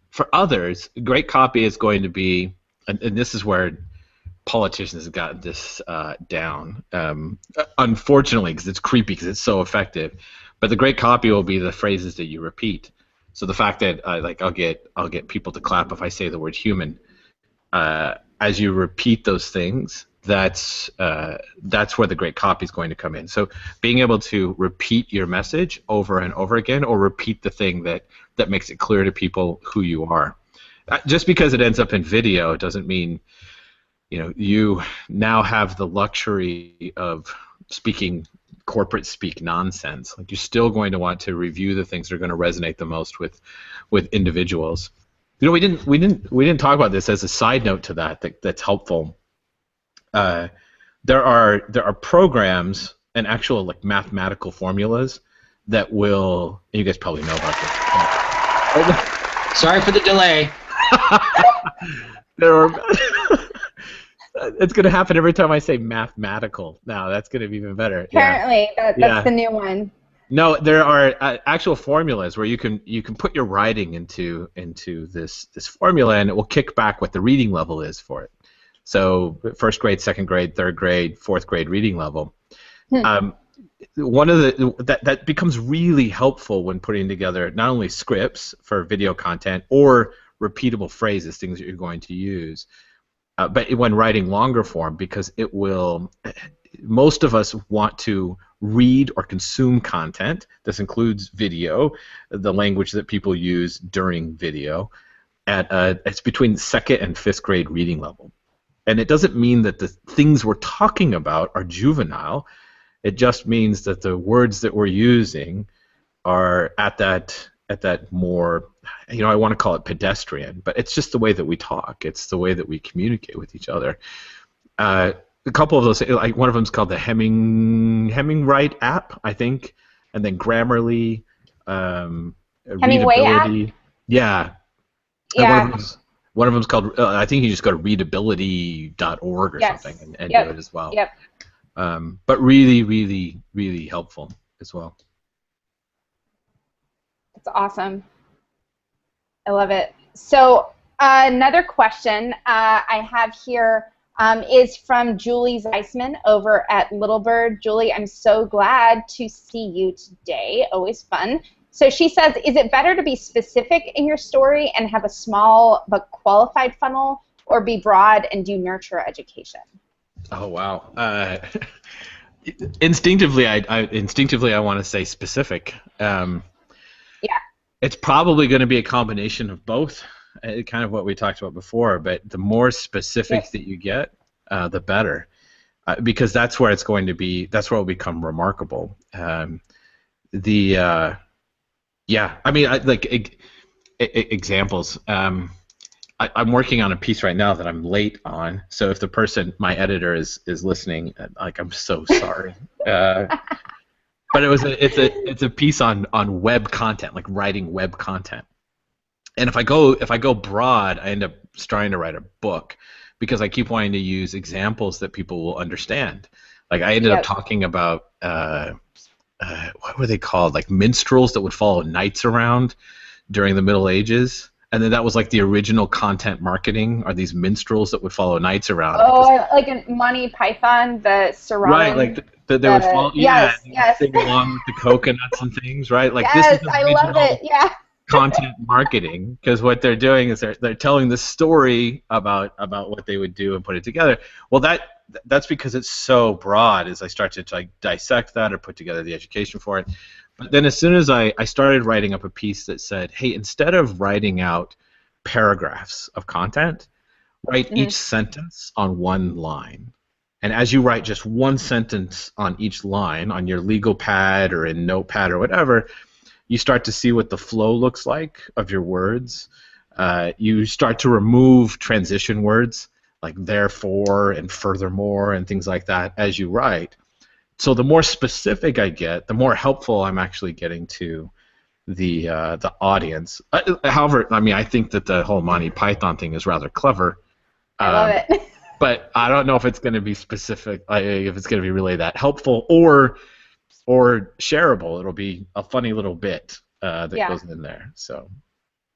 For others, great copy is going to be, and this is where politicians have gotten this down, unfortunately, because it's creepy, because it's so effective. But the great copy will be the phrases that you repeat. So the fact that I'll get people to clap if I say the word human. As you repeat those things, that's where the great copy is going to come in. So being able to repeat your message over and over again, or repeat the thing that makes it clear to people who you are. Just because it ends up in video doesn't mean you now have the luxury of speaking corporate speak nonsense. Like, you're still going to want to review the things that are going to resonate the most with individuals. We didn't talk about this as a side note to that's helpful. There are programs and actual like mathematical formulas that will. You guys probably know about this. Sorry for the delay. There are. It's going to happen every time I say mathematical. Now that's going to be even better. Apparently, that's the new one. No, there are actual formulas where you can put your writing into this formula, and it will kick back what the reading level is for it. So first grade, second grade, third grade, fourth grade reading level. One of that becomes really helpful when putting together not only scripts for video content or repeatable phrases, things that you're going to use. But when writing longer form, because it will, most of us want to read or consume content. This includes video, the language that people use during video, it's between second and fifth grade reading level. And it doesn't mean that the things we're talking about are juvenile. It just means that the words that we're using are at that more, I want to call it pedestrian, but it's just the way that we talk. It's the way that we communicate with each other. A couple of those, like one of them is called the Hemingwrite app, I think, and then Grammarly, Readability. App? Yeah. One of them's called, I think you just go to readability.org or something and do it as well. Yep. But really, really, really helpful as well. It's awesome. I love it. So another question I have here is from Julie Zeisman over at Little Bird. Julie, I'm so glad to see you today. Always fun. So she says, is it better to be specific in your story and have a small but qualified funnel, or be broad and do nurture education? Oh, wow. Instinctively, I want to say specific. Yeah. It's probably going to be a combination of both, kind of what we talked about before, but the more specific that you get, the better, because that's where it's going to be, that's where it will become remarkable. Yeah, I mean, examples. I'm working on a piece right now that I'm late on, so if the person, my editor, is listening, like, I'm so sorry. But it's a piece on web content, like writing web content. And if I go broad, I end up starting to write a book, because I keep wanting to use examples that people will understand. Like, I ended up talking about what were they called? Like minstrels that would follow knights around during the Middle Ages. And then that was like the original content marketing, are these minstrels that would follow knights around. Oh, like in Monty Python, the Sarong. Right, like they would follow, yes. sing along with the coconuts and things, right? Like, yes, this is the original, I love it. Yeah. content marketing, because what they're doing is they're telling the story about what they would do and put it together. Well, that's because it's so broad. As I start to like dissect that or put together the education for it. But then as soon as I started writing up a piece that said, hey, instead of writing out paragraphs of content, write each sentence on one line. And as you write just one sentence on each line on your legal pad or in Notepad or whatever, you start to see what the flow looks like of your words. You start to remove transition words like therefore and furthermore and things like that as you write. So the more specific I get, the more helpful I'm actually getting to the audience. However, I mean, I think that the whole Monty Python thing is rather clever. I love it. But I don't know if it's going to be specific, if it's going to be really that helpful or shareable. It'll be a funny little bit that goes in there. So.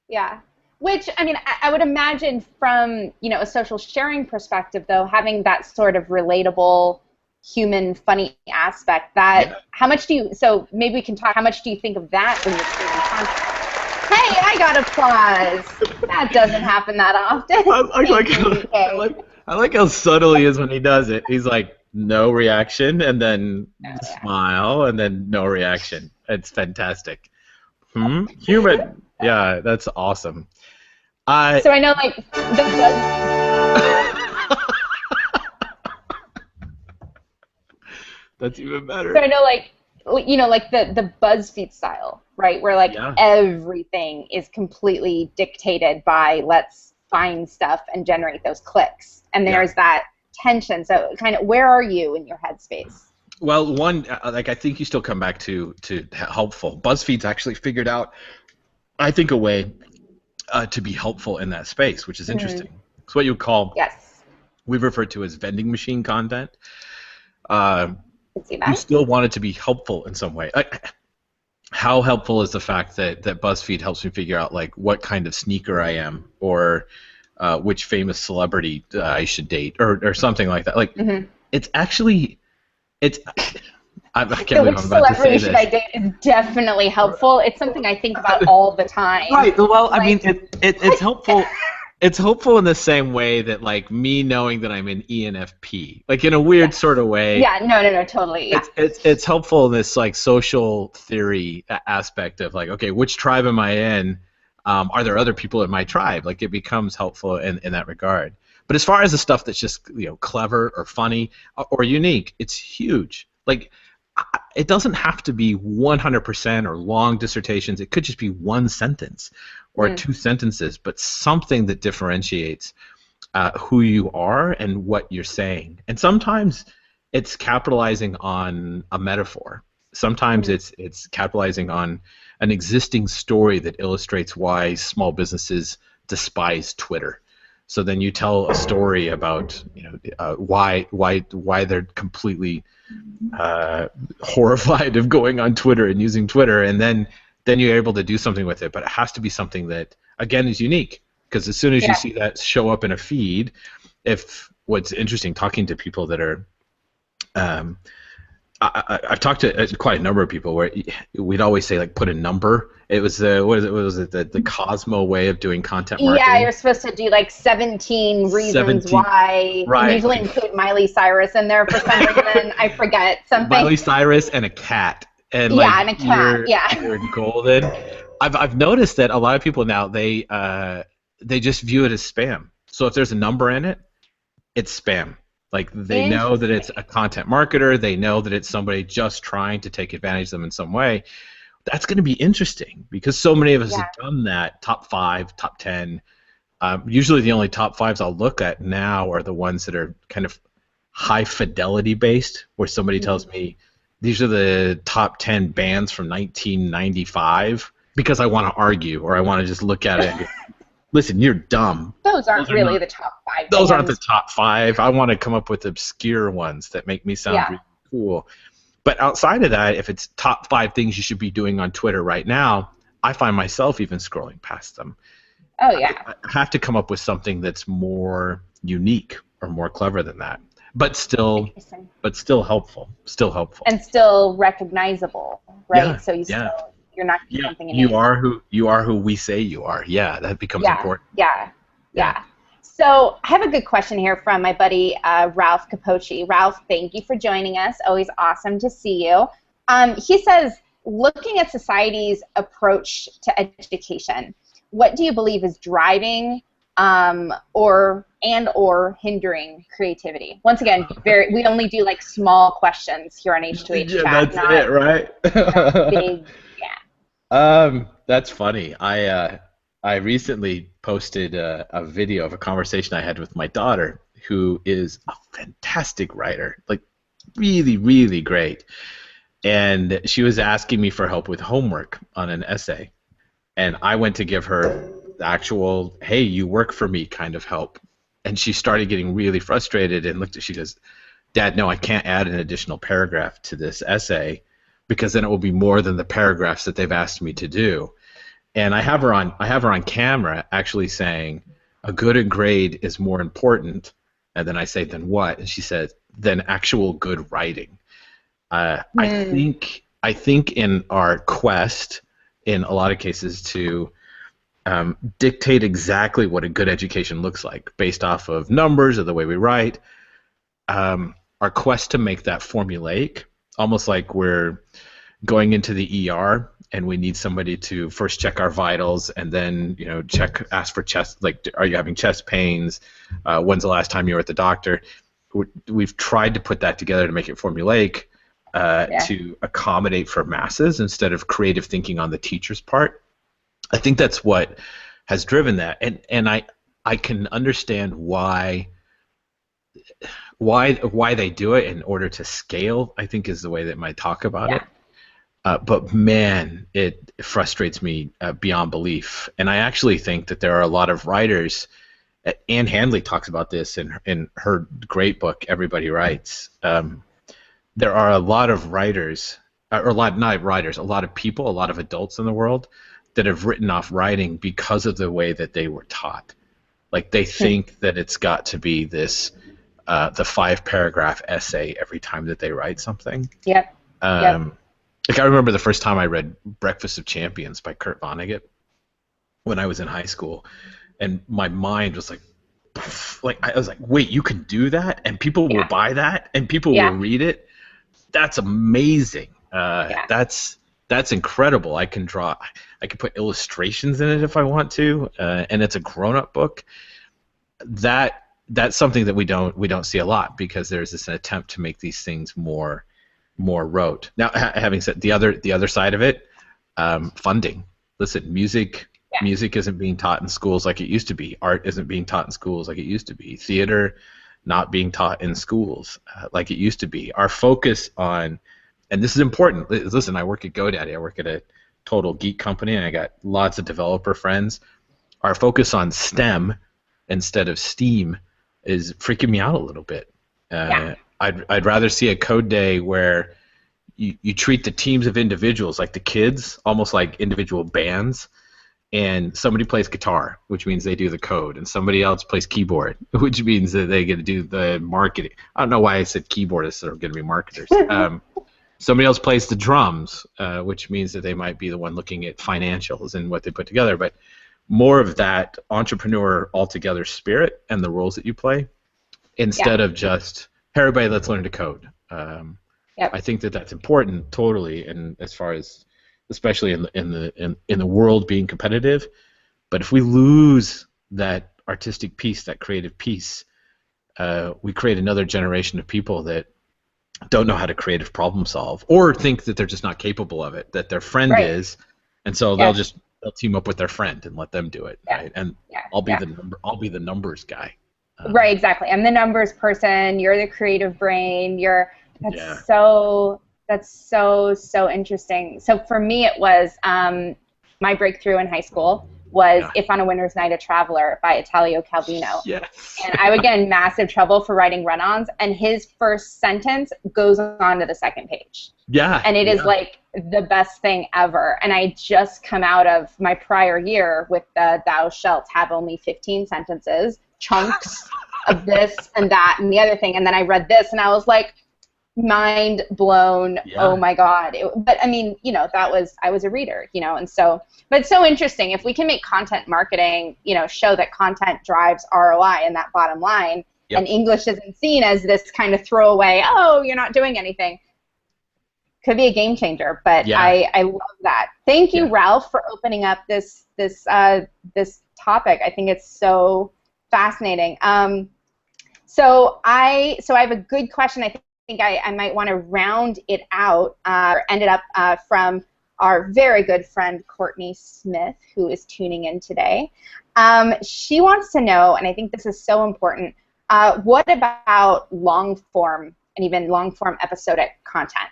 Yeah. Which, I mean, I would imagine from, a social sharing perspective, though, having that sort of relatable, human, funny aspect, that how much do you, so maybe we can talk, how much do you think of that when you're creating content? Hey, I got applause. That doesn't happen that often. I like how subtle he is when he does it. He's like, no reaction, and then smile, and then no reaction. It's fantastic. Human. Yeah, that's awesome. So I know, like, that's even better. So I know, like, like the BuzzFeed style, right? Where, like, everything is completely dictated by let's find stuff and generate those clicks. And there's that tension. So kind of, where are you in your headspace? Well, one, like, I think you still come back to helpful. BuzzFeed's actually figured out, I think, a way to be helpful in that space, which is interesting. It's what you would call, we've referred to as vending machine content. You still want it to be helpful in some way. How helpful is the fact that BuzzFeed helps me figure out, like, what kind of sneaker I am, or which famous celebrity I should date, or something like that. Like, it's actually, I can't believe I'm about to say this. Which celebrity should I date is definitely helpful. It's something I think about all the time. Right. Well, I mean, it's helpful. It's helpful in the same way that, like, me knowing that I'm an ENFP, like, in a weird sort of way. Yeah, no, totally. Yeah. It's helpful in this, like, social theory aspect of, like, okay, which tribe am I in? Are there other people in my tribe? Like, it becomes helpful in that regard. But as far as the stuff that's just, clever or funny or unique, it's huge. Like, it doesn't have to be 100% or long dissertations. It could just be one sentence or two sentences, but something that differentiates who you are and what you're saying. And sometimes it's capitalizing on a metaphor. Sometimes it's capitalizing on an existing story that illustrates why small businesses despise Twitter. So then you tell a story about why they're completely horrified of going on Twitter and using Twitter, and then you're able to do something with it. But it has to be something that, again, is unique. because as soon as you Yeah. see that show up in a feed, if what's interesting, talking to people that are, I've talked to quite a number of people where we'd always say like put a number. It was what was it the Cosmo way of doing content marketing? Yeah, you're supposed to do like 17 reasons 17, why. right. And usually include Miley Cyrus in there for some reason. I forget something. Miley Cyrus and a cat. And yeah, like, and a cat. You're golden. I've noticed that a lot of people now they just view it as spam. So if there's a number in it, it's spam. Like they know that it's a content marketer. They know that it's somebody just trying to take advantage of them in some way. That's going to be interesting because so many of us have done that. Top 5, top 10. Usually the only top 5s I'll look at now are the ones that are kind of high fidelity based, where somebody tells me these are the top 10 bands from 1995 because I want to argue or I want to just look at it and go, listen, you're dumb. Those aren't really the top 5. Those aren't the top 5. I want to come up with obscure ones that make me sound really cool. But outside of that, if it's top 5 things you should be doing on Twitter right now, I find myself even scrolling past them. Oh, yeah. I have to come up with something that's more unique or more clever than that. But still helpful. Still helpful. And still recognizable, right? Yeah, so you're not doing something you are who we say you are. Yeah, that becomes important. Yeah. So I have a good question here from my buddy Ralph Capocci. Ralph, thank you for joining us. Always awesome to see you. He says, looking at society's approach to education, what do you believe is driving or hindering creativity? Once again, we only do like small questions here on H2H chat. That's it, right? Big, that's funny. I recently posted a video of a conversation I had with my daughter, who is a fantastic writer, like really, really great. And she was asking me for help with homework on an essay. And I went to give her the actual, hey, you work for me kind of help. And she started getting really frustrated and she goes, Dad, no, I can't add an additional paragraph to this essay because then it will be more than the paragraphs that they've asked me to do. And I have her on camera actually saying a good grade is more important. And then I say, then what? And she said, then actual good writing. I think in our quest, in a lot of cases, to dictate exactly what a good education looks like based off of numbers or the way we write, our quest to make that formulaic, almost like we're going into the ER and we need somebody to first check our vitals and then ask for chest, like, are you having chest pains? When's the last time you were at the doctor? We've tried to put that together to make it formulaic to accommodate for masses instead of creative thinking on the teacher's part. I think that's what has driven that, and I can understand why they do it in order to scale, I think is the way that might talk about it. But man, it frustrates me beyond belief. And I actually think that there are a lot of writers. Anne Handley talks about this in her great book, Everybody Writes. There are a lot of writers, a lot of people, a lot of adults in the world that have written off writing because of the way that they were taught. Like they think that it's got to be this, the 5-paragraph essay every time that they write something. Yep. Like I remember the first time I read Breakfast of Champions by Kurt Vonnegut when I was in high school, and my mind was like I was like, wait, you can do that, and people will buy that, and people will read it. That's amazing. That's incredible. I can put illustrations in it if I want to, and it's a grown-up book. That's something that we don't see a lot because there's this attempt to make these things more rote. Now, having said the other side of it, funding. Listen, music isn't being taught in schools like it used to be. Art isn't being taught in schools like it used to be. Theater not being taught in schools like it used to be. Our focus on, and this is important. Listen, I work at GoDaddy. I work at a total geek company, and I got lots of developer friends. Our focus on STEM instead of STEAM is freaking me out a little bit. I'd rather see a code day where you treat the teams of individuals, like the kids, almost like individual bands, and somebody plays guitar, which means they do the code, and somebody else plays keyboard, which means that they get to do the marketing. I don't know why I said keyboardists are going to be marketers. Somebody else plays the drums, which means that they might be the one looking at financials and what they put together. But more of that entrepreneur altogether spirit and the roles that you play, instead of just, hey, everybody, let's learn to code. I think that that's important, totally, and as far as, especially in the world being competitive. But if we lose that artistic piece, that creative piece, we create another generation of people that don't know how to creative problem solve, or think that they're just not capable of it, that their friend is, and so they'll team up with their friend and let them do it, right? And I'll be the numbers guy. Right, exactly. I'm the numbers person. You're the creative brain. That's so interesting. So for me, it was my breakthrough in high school was If on a Winter's Night a Traveler by Italio Calvino. Yes. And I would get in massive trouble for writing run-ons, and his first sentence goes on to the second page. Yeah. And it is like the best thing ever. And I just come out of my prior year with the thou shalt have only 15 sentences, chunks of this and that and the other thing. And then I read this and I was like, mind blown. Oh my God. But I mean, I was a reader, and so, but it's so interesting. If we can make content marketing, show that content drives ROI and that bottom line, and English isn't seen as this kind of throwaway, oh, you're not doing anything, could be a game changer. But I love that. Thank you, Ralph, for opening up this topic. I think it's so fascinating. So I have a good question. I think I might want to round it out, or end it up from our very good friend Courtney Smith, who is tuning in today. She wants to know, and I think this is so important, what about long-form and even long-form episodic content?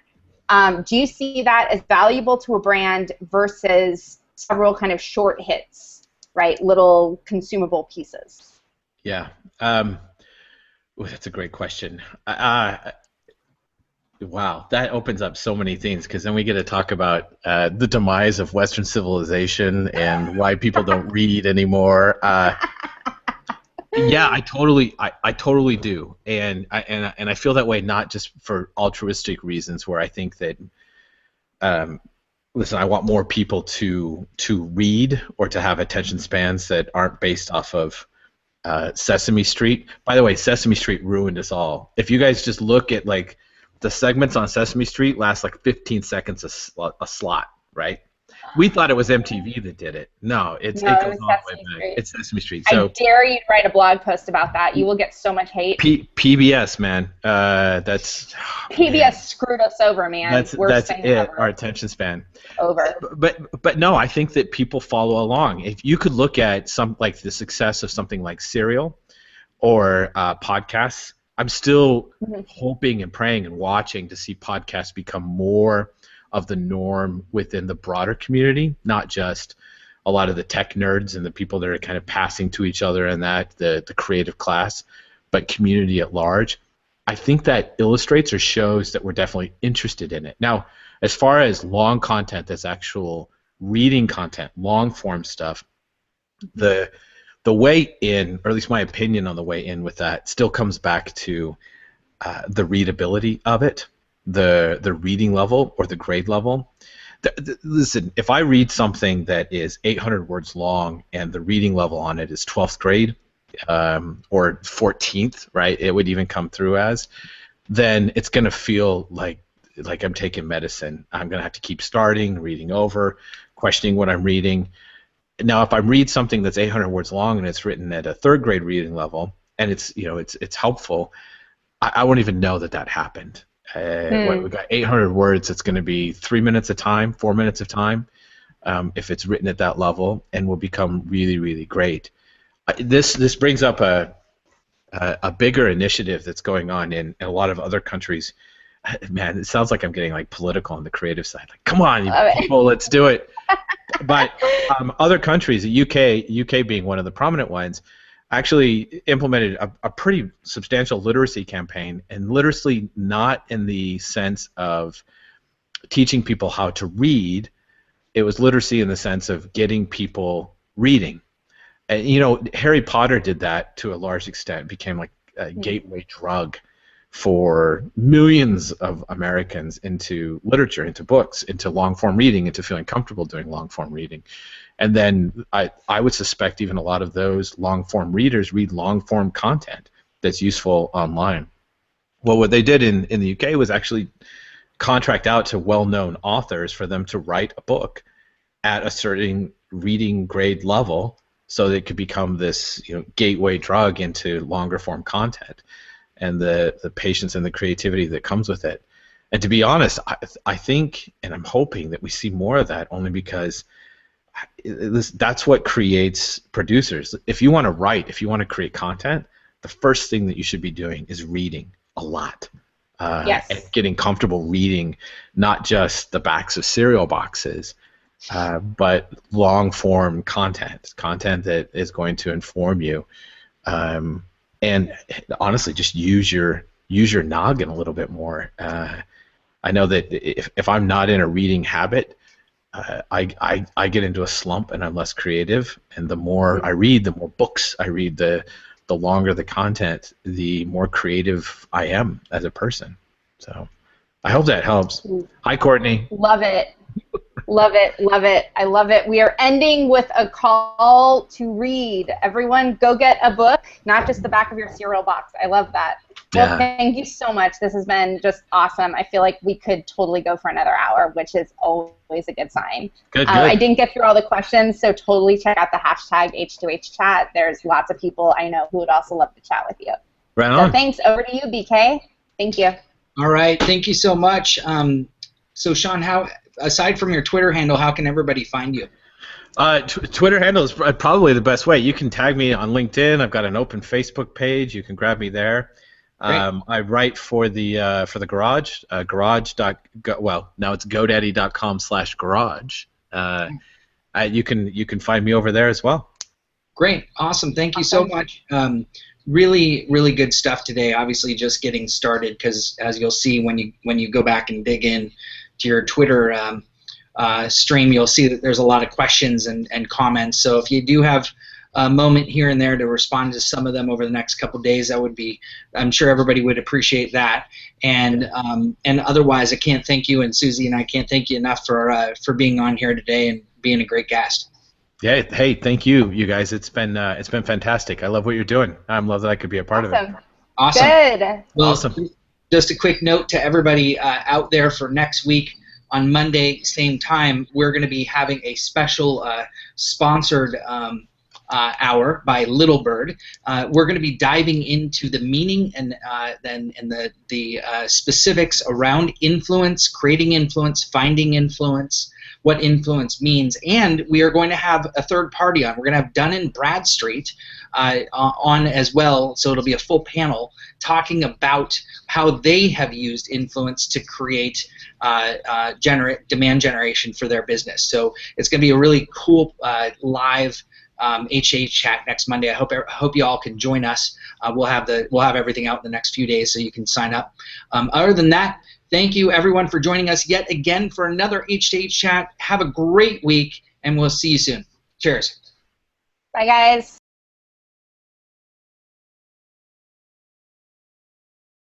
Do you see that as valuable to a brand versus several kind of short hits, right, little consumable pieces? Yeah. That's a great question. Wow, that opens up so many things, because then we get to talk about the demise of Western civilization and why people don't read anymore. Yeah, I totally do, and I feel that way not just for altruistic reasons, where I think that, listen, I want more people to read or to have attention spans that aren't based off of Sesame Street. By the way, Sesame Street ruined us all. If you guys just look at like the segments on Sesame Street last like 15 seconds a slot, right? We thought it was MTV that did it. No, it goes all the way back. It's Sesame Street. So I dare you to write a blog post about that. You will get so much hate. PBS, man. That's PBS screwed us over, man. That's it. Ever. Our attention span. Over. But no, I think that people follow along. If you could look at like the success of something like Serial or podcasts, I'm still hoping and praying and watching to see podcasts become more of the norm within the broader community, not just a lot of the tech nerds and the people that are kind of passing to each other and the creative class, but community at large. I think that illustrates or shows that we're definitely interested in it. Now, as far as long content, that's actual reading content, long form stuff, the way in, or at least my opinion on the way in with that, still comes back to the readability of it, the reading level or the grade level. Listen, if I read something that is 800 words long and the reading level on it is 12th grade or 14th, right, it would even come through as, then it's going to feel like I'm taking medicine. I'm going to have to keep starting, reading over, questioning what I'm reading. Now, if I read something that's 800 words long and it's written at a 3rd grade reading level and it's helpful, I won't even know that happened. We've got 800 words. It's going to be 3 minutes of time, 4 minutes of time, if it's written at that level, and will become really, really great. This brings up a bigger initiative that's going on in a lot of other countries. Man, it sounds like I'm getting like political on the creative side. Like, come on, you people, let's do it. But other countries, the UK being one of the prominent ones, actually implemented a pretty substantial literacy campaign, and literacy not in the sense of teaching people how to read. it was literacy in the sense of getting people reading. And, you know, Harry Potter did that to a large extent. It became like a gateway drug for millions of Americans into literature, into books, into long-form reading, into feeling comfortable doing long-form reading. And then I would suspect even a lot of those long-form readers read long-form content that's useful online. Well, what they did in the UK was actually contract out to well-known authors for them to write a book at a certain reading grade level so that it could become this, you know, gateway drug into longer-form content and the patience and the creativity that comes with it. And to be honest, I think, and I'm hoping that we see more of that, only because that's what creates producers. If you want to write, if you want to create content, the first thing that you should be doing is reading a lot. Yes. And getting comfortable reading not just the backs of cereal boxes, but long-form content that is going to inform you. And honestly, just use your noggin a little bit more. I know that if I'm not in a reading habit, I get into a slump and I'm less creative. And the more I read, the more books I read, the longer the content, the more creative I am as a person. So I hope that helps. Hi, Courtney. Love it. Love it. Love it. I love it. We are ending with a call to read. Everyone, go get a book, not just the back of your cereal box. I love that. Well, thank you so much. This has been just awesome. I feel like we could totally go for another hour, which is always a good sign. Good. I didn't get through all the questions, so totally check out the hashtag H2H chat. There's lots of people I know who would also love to chat with you. Right on. So thanks. Over to you, BK. Thank you. All right. Thank you so much. So, Shawn, how, aside from your Twitter handle, how can everybody find you? Twitter handle is probably the best way. You can tag me on LinkedIn. I've got an open Facebook page. You can grab me there. I write for the Garage. Well, now it's GoDaddy.com/garage. You can find me over there as well. Great, awesome. Thank you so much. Really, really good stuff today. Obviously, just getting started, because as you'll see when you go back and dig in to your Twitter stream, you'll see that there's a lot of questions and comments. So if you do have a moment here and there to respond to some of them over the next couple of days, that would be, I'm sure everybody would appreciate that. And otherwise, I can't thank you, and Susie and I can't thank you enough for being on here today and being a great guest. Yeah. Hey, thank you, you guys. It's been fantastic. I love what you're doing. I love that I could be a part of it. Awesome. Good. Well, awesome. Just a quick note to everybody out there for next week. On Monday, same time, we're going to be having a special sponsored hour by Little Bird. We're going to be diving into the meaning and the specifics around influence, creating influence, finding influence, what influence means, and we are going to have a third party on. We're going to have Dun & Bradstreet on as well, so it'll be a full panel talking about how they have used influence to create demand generation for their business. So it's going to be a really cool live HH chat next Monday. I hope you all can join us. We'll have everything out in the next few days, so you can sign up. Other than that, thank you everyone for joining us yet again for another H2H chat. Have a great week, and we'll see you soon. Cheers. Bye, guys.